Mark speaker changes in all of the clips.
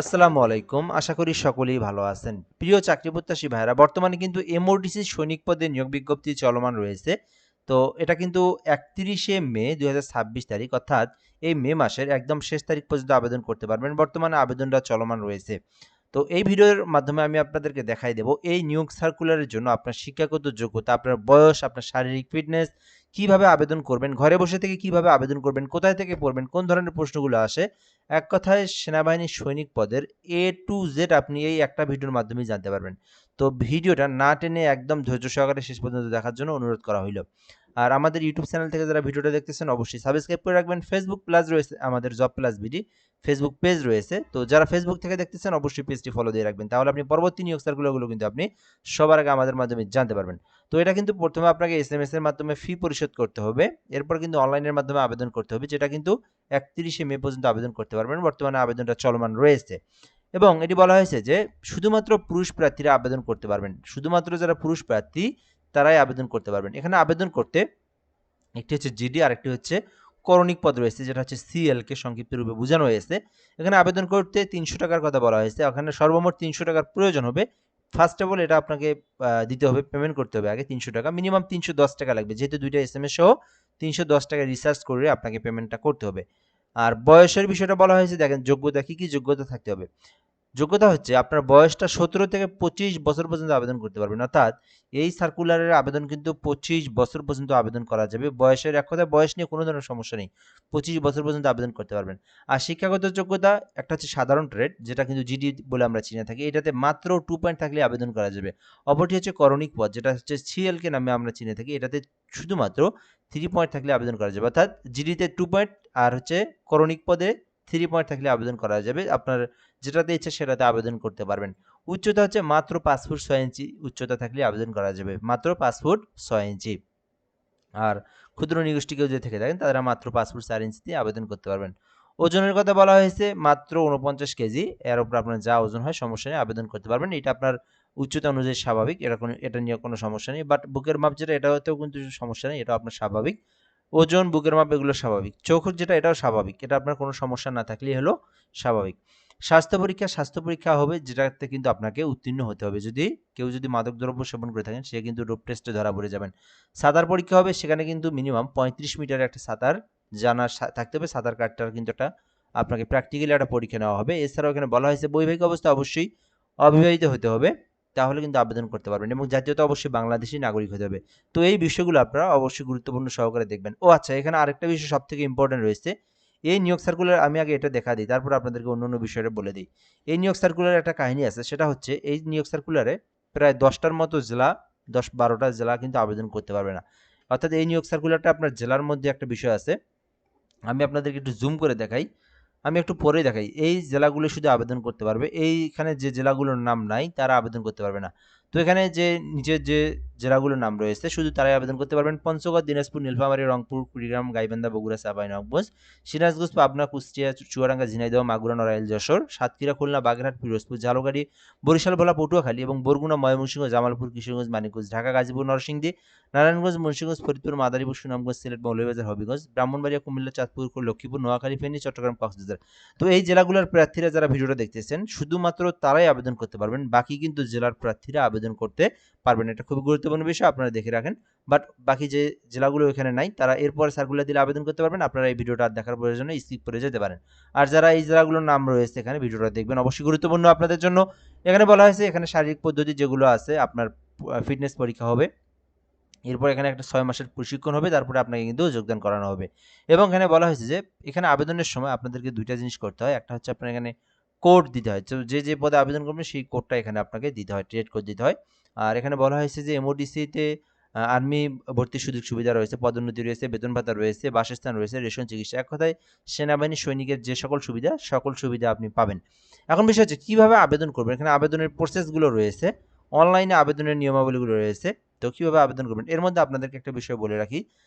Speaker 1: আসসালামু আলাইকুম। আশা করি সকলেই ভালো আছেন। প্রিয় চাকরি প্রত্যাশী ভাইয়েরা, বর্তমানে কিন্তু এমওডিসি সৈনিক পদে নিয়োগ বিজ্ঞপ্তি চলমান রয়েছে। তো এটা কিন্তু ৩১শে মে ২০২৬ তারিখ, অর্থাৎ এই মে মাসের একদম শেষ তারিখ পর্যন্ত আবেদন করতে পারবেন। বর্তমানে আবেদনটা চলমান রয়েছে। তো এই ভিডিওর মাধ্যমে আমি আপনাদেরকে দেখাই দেব এই নিয়োগ সার্কুলারের জন্য আপনার শিক্ষাগত যোগ্যতা, আপনার বয়স, আপনার শারীরিক ফিটনেস, কিভাবে আবেদন করবেন, ঘরে বসে থেকে কিভাবে আবেদন করবেন, কোথায় থেকে পড়বেন, কোন ধরনের প্রশ্নগুলো আসে। এক কথায় সেনাবাহিনীর সৈনিক পদের এ টু জেড আপনি এই একটা ভিডিওর মাধ্যমেই জানতে পারবেন। তো ভিডিওটা না টেনে একদম ধৈর্য সহকারে শেষ পর্যন্ত দেখার জন্য অনুরোধ করা হইল। আর আমাদের ইউটিউব চ্যানেল থেকে যারা ভিডিওটা দেখতেছেন অবশ্যই সাবস্ক্রাইব করে রাখবেন। ফেসবুক প্লাস রয়েছে আমাদের job plus BD Facebook page রয়েছে। তো যারা ফেসবুক থেকে দেখতেছেন অবশ্যই পেজটি ফলো দিয়ে রাখবেন, তাহলে আপনি পরবর্তী নিয়োগ সার্কুলারগুলো কিন্তু আপনি সবার আগে আমাদের মাধ্যমে জানতে পারবেন। তো এটা কিন্তু প্রথমে আপনাকে এসএমএস এর মাধ্যমে ফি পরিশোধ করতে হবে, এরপর কিন্তু অনলাইনের মাধ্যমে আবেদন করতে হবে, যেটা কিন্তু ৩১শে মে পর্যন্ত আবেদন করতে পারবেন। বর্তমানে আবেদনটা চলমান রয়েছে এবং এটি বলা হয়েছে যে শুধুমাত্র পুরুষ প্রার্থীরা আবেদন করতে পারবেন। শুধুমাত্র যারা পুরুষ প্রার্থী তারাই আবেদন করতে পারবেন। এখানে আবেদন করতে একটি হচ্ছে জিডি আর একটি হচ্ছে করণিক পদ রয়েছে, যেটা হচ্ছে সিএল কে সংক্ষিপ্ত রূপে বোঝানো হয়েছে। এখানে আবেদন করতে ৩০০ টাকার কথা বলা হয়েছে। ওখানে সর্বমোট ৩০০ টাকার প্রয়োজন হবে। ফার্স্ট অফ অল এটা আপনাকে দিতে হবে, পেমেন্ট করতে হবে আগে ৩০০ টাকা, মিনিমাম ৩১০ টাকা লাগবে, যেহেতু দুইটা এসএমএস সহ ৩১০ টাকা রিচার্জ করে আপনাকে পেমেন্টটা করতে হবে। আর বয়সের বিষয়টা বলা হয়েছে, দেখেন যোগ্যতা কি কি যোগ্যতা থাকতে হবে। যোগ্যতা হচ্ছে আপনার বয়সটা ১৭ থেকে ২৫ বছর পর্যন্ত আবেদন করতে পারবেন, অর্থাৎ এই সার্কুলারের আবেদন কিন্তু ২৫ বছর পর্যন্ত আবেদন করা যাবে। বয়সের এক কথায় বয়স নিয়ে কোনো ধরনের সমস্যা নেই, ২৫ বছর পর্যন্ত আবেদন করতে পারবেন। আর শিক্ষাগত যোগ্যতা একটা হচ্ছে সাধারণ ট্রেড, যেটা কিন্তু জিডি বলে আমরা চিনে থাকি, এটাতে মাত্র 2 পয়েন্ট থাকলে আবেদন করা যাবে। অপরটি হচ্ছে করণিক পদ, যেটা হচ্ছে সিএলকে নামে আমরা চিনে থাকি, এটাতে শুধুমাত্র 3 পয়েন্ট থাকলে আবেদন করা যাবে, অর্থাৎ জিডিতে 2 পয়েন্ট আর হচ্ছে করণিক পদে 3 পয়েন্ট থাকলে আবেদন করা যাবে। আপনার যেটাতে ইচ্ছে সেটাতে আবেদন করতে পারবেন। উচ্চতা হচ্ছে মাত্র 5 ফুট 6 ইঞ্চি উচ্চতা থাকলে আবেদন করা যাবে, মাত্র 5 ফুট 6 ইঞ্চি। আর ক্ষুদ্র নিগোষ্ঠী কেউ যদি থেকে থাকেন তারা মাত্র 5 ফুট 4 ইঞ্চি দিয়ে আবেদন করতে পারবেন। ওজনের কথা বলা হয়েছে মাত্র 49 কেজি, এর উপর আপনার যা ওজন হয় সমস্যা নেই, আবেদন করতে পারবেন। এটা আপনার উচ্চতা অনুযায়ী স্বাভাবিক, এটা নিয়ে কোনো সমস্যা নেই। বাট বুকের মাপ যেটা, এটাতেও কিন্তু সমস্যা নেই, এটাও আপনার স্বাভাবিক। ওজন, বুকের মাপ এগুলো স্বাভাবিক। চোখ যেটা, এটাও স্বাভাবিক, এটা আপনার কোনো সমস্যা না থাকলেই হলো স্বাভাবিক। স্বাস্থ্য পরীক্ষা হবে, যেটাতে কিন্তু আপনাকে উত্তীর্ণ হতে হবে। কেউ যদি মাদকদ্রব্য সেবন করে থাকেন, সে কিন্তু ডোপ টেস্টে ধরা পড়ে যাবেন। সাঁতার পরীক্ষা হবে, সেখানে কিন্তু মিনিমাম ৩৫ মিটার একটা সাঁতার জানা থাকতে হবে। সাঁতার কাটার কিন্তু একটা আপনাকে প্র্যাকটিক্যালি একটা পরীক্ষা নেওয়া হবে। এছাড়াও এখানে বলা হয়েছে বৈবাহিক অবস্থা অবশ্যই অবিবাহিত হতে হবে, তাহলে কিন্তু আবেদন করতে পারবেন, এবং জাতীয়তা অবশ্যই বাংলাদেশী নাগরিক হতে হবে। তো এই বিষয়গুলো আপনারা অবশ্যই গুরুত্বপূর্ণ সহকারে দেখবেন। ও আচ্ছা, এখানে আরেকটা বিষয় সব থেকে ইম্পর্টেন্ট রয়েছে। এই নিয়োগ সার্কুলার আমি আগে এটা দেখা দিই, তারপর আপনাদেরকে অন্য বিষয়টা বলে দিই। এই নিয়োগ সার্কুলারে একটা কাহিনী আছে, সেটা হচ্ছে এই নিয়োগ সার্কুলারে প্রায় 10টার মতো জেলা, 10-12টা জেলা কিন্তু আবেদন করতে পারবে না। অর্থাৎ এই নিয়োগ সার্কুলারটা আপনার জেলার মধ্যে একটা বিষয় আছে, আমি আপনাদেরকে একটু জুম করে দেখাই, আমি একটু পরে দেখাই। এই জেলাগুলো শুধু আবেদন করতে পারবে, এইখানে যে জেলাগুলোর নাম নাই তারা আবেদন করতে পারবে না। তো এখানে যে নিচের যে জেলাগুলোর নাম রয়েছে শুধু তারাই আবেদন করতে পারবেন: পঞ্চগড়, দিনাজপুর, নীলফামারী, রংপুর, কুড়িগ্রাম, গাইবান্ধা, বগুড়া, চাঁপাইনবাবগঞ্জ, সিরাজগঞ্জ, পাবনা, কুষ্টিয়া, চুয়াডাঙ্গা, ঝিনাইদহ, মাগুরা, নড়াইল, যশোর, সাতক্ষীরা, খুলনা, বাগেরহাট, পিরোজপুর, ঝালকাঠি, বরিশাল, ভোলা, পটুয়াখালী এবং বরগুনা, ময়মনসিংহ, জামালপুর, কিশোরগঞ্জ, মানিকগঞ্জ, ঢাকা, গাজীপুর, নরসিংদী, নারায়ণগঞ্জ, মুন্সিগঞ্জ, ফরিদপুর, মাদারীপুর, সুনামগঞ্জ, সিলেট, মৌলভীবাজার, হবিগঞ্জ, ব্রাহ্মণবাড়িয়া, কুমিল্লা, চাঁদপুর, লক্ষ্মীপুর, নোয়াখালী, ফেনী, চট্টগ্রাম, কক্সবাজার। তো এই জেলাগুলোর প্রার্থীরা যারা ভিডিওটা দেখতেছেন শুধুমাত্র তারাই আবেদন করতে পারবেন, বাকি কিন্তু জেলার প্রার্থীরা আবেদন করতে পারবেন। এটা খুবই গুরুত্বপূর্ণ বিষয়, আপনারা দেখে রাখেন। বাট বাকি যে জেলাগুলো এখানে নাই তারা এরপরে সার্কুলার দিলে আবেদন করতে পারবেন। আপনারা এই ভিডিওটা দেখার প্রয়োজনে স্কিপ করে যেতে পারেন। আর যারা এই জেলাগুলোর নাম রয়েছে এখানে, ভিডিওটা দেখবেন, অবশ্যই গুরুত্বপূর্ণ আপনাদের জন্য। এখানে বলা হয়েছে এখানে শারীরিক পদ্ধতি যেগুলো আছে, আপনার ফিটনেস পরীক্ষা হবে, এরপর এখানে একটা 6 মাসের প্রশিক্ষণ হবে, তারপরে আপনাকে কিন্তু যোগদান করানো হবে। এবং এখানে বলা হয়েছে যে এখানে আবেদনের সময় আপনাদেরকে 2টা জিনিস করতে হয়। একটা হচ্ছে আপনার এখানে কোড দিতে হয়, তো যে পদে আবেদন করবেন সেই কোডটা এখানে আপনাকে দিতে হয়, ট্রেড কোড দিতে হয়। আর এখানে বলা হয়েছে যে এমওডিসিতে আর্মি ভর্তির সুযোগ সুবিধা রয়েছে, পদোন্নতি রয়েছে, বেতন ভাতা রয়েছে, বাসস্থান রয়েছে, রেশন, চিকিৎসা, এক কথায় সেনাবাহিনী সৈনিকের যে সকল সুবিধা আপনি পাবেন। এখন বিষয় হচ্ছে কিভাবে আবেদন করবেন। এখানে আবেদনের প্রসেসগুলো রয়েছে, অনলাইনে আবেদনের নিয়মাবলীগুলো রয়েছে। তো কিভাবে আবেদন করবেন, এর মধ্যে আপনাদেরকে একটা বিষয় বলে রাখি,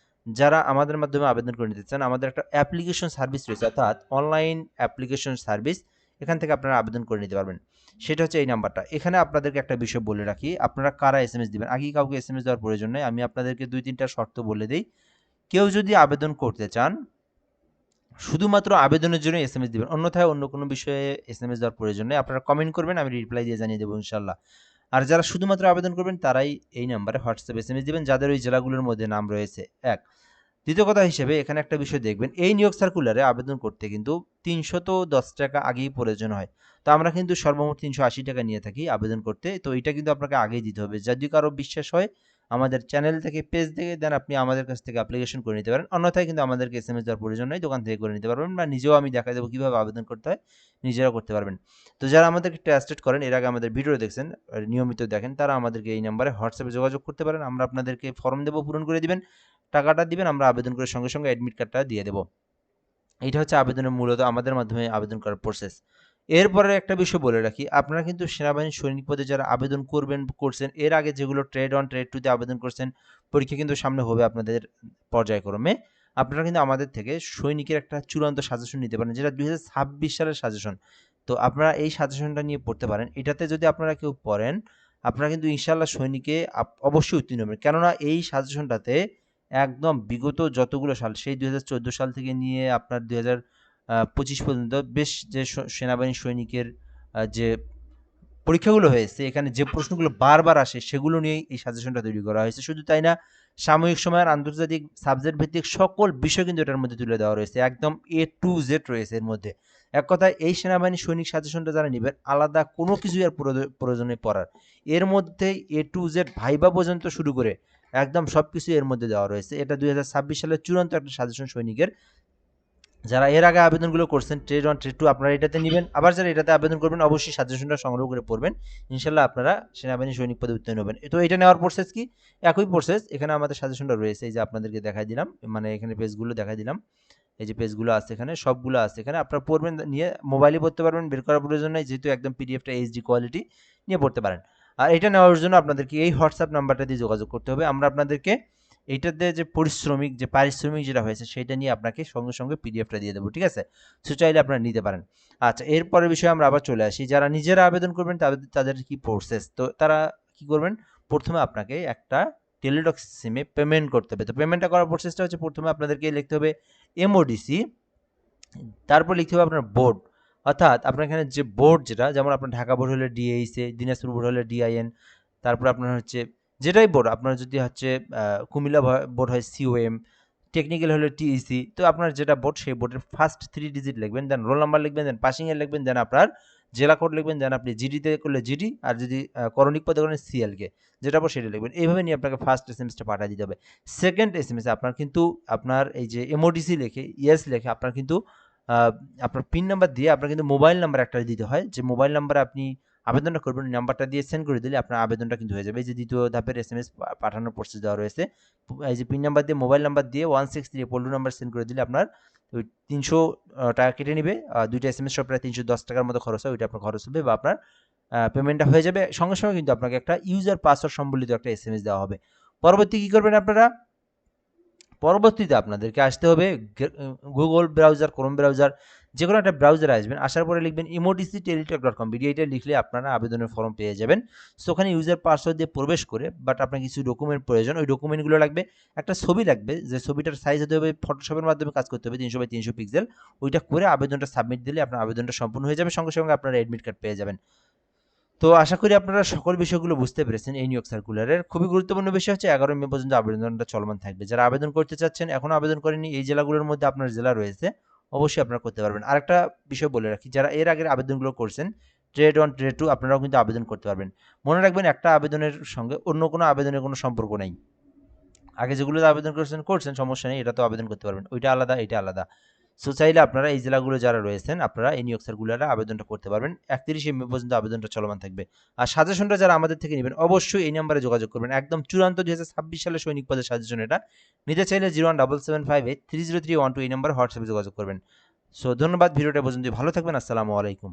Speaker 1: যারা আমাদের মাধ্যমে আবেদন করে নিতে চান, আমাদের একটা অ্যাপ্লিকেশন সার্ভিস রয়েছে, অর্থাৎ অনলাইন অ্যাপ্লিকেশন সার্ভিস, এখান থেকে আপনারা আবেদন করে নিতে পারবেন। সেটা হচ্ছে এই নাম্বারটা। এখানে আপনাদেরকে একটা বিষয় বলে রাখি, আপনারা কারা এসএমএস দিবেন, আগে কাউকে এসএমএস দেওয়ার প্রয়োজন নেই, আমি আপনাদেরকে 2-3টা শর্ত বলে দিই। কেউ যদি আবেদন করতে চান শুধুমাত্র আবেদনের জন্য এসএমএস দিবেন, অন্যথায় অন্য কোনো বিষয়ে এসএমএস দেওয়ার প্রয়োজন নেই। আপনারা কমেন্ট করবেন, আমি রিপ্লাই দিয়ে জানিয়ে দেবো ইনশাল্লাহ। আর যারা শুধুমাত্র আবেদন করবেন তারাই এই নাম্বারে হোয়াটসঅ্যাপ এসএমএস দিবেন যাদের ওই জেলাগুলোর মধ্যে নাম রয়েছে। এক, দ্বিতীয় কথা হিসেবে এখানে একটা বিষয় দেখবেন, এই নিয়োগ সার্কুলারে আবেদন করতে কিন্তু ৩১০ টাকা আগেই প্রয়োজন হয়। তো আমরা কিন্তু সর্বমোট ৩৮০ টাকা নিয়ে থাকি আবেদন করতে। তো এটা কিন্তু আপনাকে আগেই দিতে হবে। যদি কারো বিশ্বাস হয় আমাদের চ্যানেল থেকে, পেজ থেকে, দেন আপনি আমাদের কাছ থেকে অ্যাপ্লিকেশন করে নিতে পারেন। অন্যথায় কিন্তু আমাদেরকে এসএমএস দেওয়ার প্রয়োজন নেই, দোকান থেকে করে নিতে পারবেন, বা নিজেও আমি দেখাই দেবো কীভাবে আবেদন করতে হয়, নিজেরাও করতে পারবেন। তো যারা আমাদেরকে ট্রাস্টেড করেন, এর আগে আমাদের ভিডিও দেখছেন, নিয়মিত দেখেন, তারা আমাদেরকে এই নাম্বারে হোয়াটসঅ্যাপে যোগাযোগ করতে পারেন। আমরা আপনাদেরকে ফর্ম দেবো, পূরণ করে দিবেন, টাকাটা দিবেন, আমরা আবেদন করে সঙ্গে সঙ্গে অ্যাডমিট কার্ডটা দিয়ে দেবো। এটা হচ্ছে আবেদনের মূলত আমাদের মাধ্যমে আবেদন করার প্রসেস। এরপরে একটা বিষয় বলে রাখি, আপনারা কিন্তু সেনাবাহিনী সৈনিক পদে যারা আবেদন করছেন, এর আগে যেগুলো ট্রেড 1 ট্রেড 2 তে আবেদন করছেন, পরীক্ষা কিন্তু সামনে হবে আপনাদের পর্যায়ক্রমে। আপনারা কিন্তু আমাদের থেকে সৈনিকের একটা চূড়ান্ত সাজেশন নিতে পারেন, যেটা 2026 সালের সাজেশন। তো আপনারা এই সাজেশনটা নিয়ে পড়তে পারেন। এটাতে যদি আপনারা কেউ পড়েন, আপনারা কিন্তু ইনশাআল্লাহ সৈনিকে অবশ্যই উত্তীর্ণ হবেন। কেননা এই সাজেশনটাতে একদম বিগত যতগুলো সাল, সেই 2014 সাল থেকে নিয়ে আপনার 2025 পর্যন্ত বেশ যে সেনাবাহিনী সৈনিকের যে পরীক্ষাগুলো হয়েছে, এখানে যে প্রশ্নগুলো বারবার আসে সেগুলো নিয়েই এই সাজেশনটা তৈরি করা হয়েছে। শুধু তাই না, সাময়িক সময়ের আন্তর্জাতিক সাবজেক্ট ভিত্তিক সকল বিষয় কিন্তু এটার মধ্যে তুলে দেওয়া রয়েছে, একদম A to Z রয়েছে এর মধ্যে। এক কথায় এই সেনাবাহিনী সৈনিক সাজেশনটা যারা নেবেন, আলাদা কোনো কিছুই আর প্রয়োজনে পড়ার, এর মধ্যে A to Z ভাইবা পর্যন্ত শুরু করে একদম সব কিছু এর মধ্যে দেওয়া রয়েছে। এটা 2026 সালের চূড়ান্ত একটা সাজেশন সৈনিকের। যারা এর আগে আবেদনগুলো করছেন ট্রেড 1 ট্রেড 2, আপনারা এটাতে নেবেন। আবার যারা এটাতে আবেদন করবেন, অবশ্যই সাজেশনটা সংগ্রহ করে পড়বেন। ইনশাল্লাহ আপনারা সেনাবাহিনী সৈনিক পদে উত্তীর্ণ হবেন। তো এটা নেওয়ার প্রসেস কি? একই প্রসেস। এখানে আমাদের সাজেশনটা রয়েছে, এই যে আপনাদেরকে দেখাই দিলাম, মানে এখানে পেজগুলো দেখাই দিলাম। এই যে পেজগুলো আছে এখানে, সবগুলো আছে এখানে। আপনারা পড়বেন, নিয়ে মোবাইলে পড়তে পারবেন, বের করার প্রয়োজন নেই, যেহেতু একদম পিডিএফটা এইচডি কোয়ালিটি, নিয়ে পড়তে পারেন। আর এটা নেওয়ার জন্য আপনাদেরকে এই হোয়াটসঅ্যাপ নাম্বারটা দিয়ে যোগাযোগ করতে হবে। আমরা আপনাদেরকে এইটাতে যে পারিশ্রমিক যেটা হয়েছে সেটা নিয়ে আপনাকে সঙ্গে সঙ্গে পিডিএফটা দিয়ে দেবো, ঠিক আছে? সো চাইলে আপনারা নিতে পারেন। আচ্ছা, এরপরের বিষয়ে আমরা আবার চলে আসি, যারা নিজেরা আবেদন করবেন তাদের কি প্রসেস। তো তারা কি করবেন, প্রথমে আপনাকে একটা টেলিটক সিমে পেমেন্ট করতে হবে। তো পেমেন্টটা করার প্রসেসটা হচ্ছে, প্রথমে আপনাদেরকে লিখতে হবে এমওডিসি, তারপর লিখতে হবে আপনার বোর্ড, অর্থাৎ আপনার এখানে যে বোর্ড, যেটা যেমন আপনার ঢাকা বোর্ড হলে ডিএইসে, দিনাজপুর বোর্ড হলে ডিআইএন, তারপর আপনার হচ্ছে যেটাই বোর্ড, আপনার যদি হচ্ছে কুমিল্লা বোর্ড হয় সিওএম, টেকনিক্যাল হলে টিইসি। তো আপনার যেটা বোর্ড, সেই বোর্ডের ফার্স্ট 3 ডিজিট লিখবেন, দেন রোল নাম্বার লিখবেন, দেন পাসিং এর লিখবেন, দেন আপনার জেলা কোড লিখবেন, দেন আপনি জিডিতে করলে জিডি, আর যদি করণিক পদে করেন সিএলকে, যেটা বোর্ড সেটা লিখবেন। এইভাবে নিয়ে আপনাকে ফার্স্ট এসএমএসটা পাঠিয়ে দিতে হবে। সেকেন্ড এসএমএসে আপনার কিন্তু আপনার এই যে এমওডিসি লিখে, ইয়েস লিখে, আপনার কিন্তু আপনার পিন নাম্বার দিয়ে আপনার কিন্তু মোবাইল নাম্বার একটা দিতে হয়, যে মোবাইল নাম্বারে আপনি আবেদনটা করবেন, নাম্বারটা দিয়ে সেন্ড করে দিলে আপনার আবেদনটা কিন্তু হয়ে যাবে। এই যে দ্বিতীয় ধাপের এসএমএস পাঠানোর প্রসেস দেওয়া রয়েছে, এই যে পিন নাম্বার দিয়ে, মোবাইল নাম্বার দিয়ে 163 পোল্ট্রি নাম্বার সেন্ড করে দিলে আপনার ওই 300 টাকা কেটে নেবে। দুইটা এসএমএস সব প্রায় 310 টাকার মতো খরচ হয়, ওইটা আপনার খরচ হবে, বা আপনার পেমেন্টটা হয়ে যাবে সঙ্গে সঙ্গে। কিন্তু আপনাকে একটা ইউজার পাসওয়ার্ড সম্বলিত একটা এসএমএস দেওয়া হবে। পরবর্তী কী করবেন আপনারা, পরবর্তীতে আপনাদেরকে আসতে হবে গুগল ব্রাউজার, ক্রোম ব্রাউজার, যে কোনো একটা ব্রাউজারে আসবেন। আসার পরে লিখবেন emotcteletalk.com, এটা লিখলে আপনারা আবেদনের ফর্ম পেয়ে যাবেন। সো ওখানে ইউজার পাসওয়ার্ড দিয়ে প্রবেশ করে, বাট আপনার কিছু ডকুমেন্ট প্রয়োজন, ওই ডকুমেন্টগুলো লাগবে। একটা ছবি লাগবে, যে ছবিটার সাইজ হতে হবে, ফটোশপের মাধ্যমে কাজ করতে হবে, 300x300 পিক্সেল। ওইটা করে আবেদনটা সাবমিট দিলে আপনার আবেদনটা সম্পূর্ণ হয়ে যাবে, সঙ্গে সঙ্গে আপনারা অ্যাডমিট কার্ড পেয়ে যাবেন। তো আশা করি আপনারা সকল বিষয়গুলো বুঝতে পেরেছেন। এই নিয়োগ সার্কুলারের খুবই গুরুত্বপূর্ণ বিষয় হচ্ছে 11 মে পর্যন্ত আবেদনটা চলমান থাকবে। যারা আবেদন করতে চাচ্ছেন, এখনো আবেদন করেননি, এই জেলাগুলোর মধ্যে আপনার জেলা রয়েছে, অবশ্যই আপনারা করতে পারবেন। আরেকটা বিষয় বলে রাখি, যারা এর আগের আবেদনগুলো করছেন ট্রেড 1 ট্রেড 2, আপনারাও কিন্তু আবেদন করতে পারবেন। মনে রাখবেন, একটা আবেদনের সঙ্গে অন্য কোনো আবেদনের কোনো সম্পর্ক নেই। আগে যেগুলোতে আবেদন করছেন সমস্যা নেই, এটা তো আবেদন করতে পারবেন, ওইটা আলাদা, এটা আলাদা। সো চাইলে আপনারা এই জেলাগুলো যারা রয়েছেন, আপনারা এই নিয়োগ সার্কুলারে আবেদনটা করতে পারবেন। 31শে মে পর্যন্ত আবেদনটা চলমান থাকবে। আর সাজেশনটা যারা আমাদের থেকে নেবেন, অবশ্যই এই নাম্বারে যোগাযোগ করবেন। একদম চূড়ান্ত 2026 সালের সৈনিক পদের সাজেশন এটা। নিতে চাইলে 01775830312 এই নাম্বারে হোয়াটসঅ্যাপে যোগাযোগ করবেন। সো ধন্যবাদ, ভিডিওটা পর্যন্ত ভালো থাকবেন। আসসালামু আলাইকুম।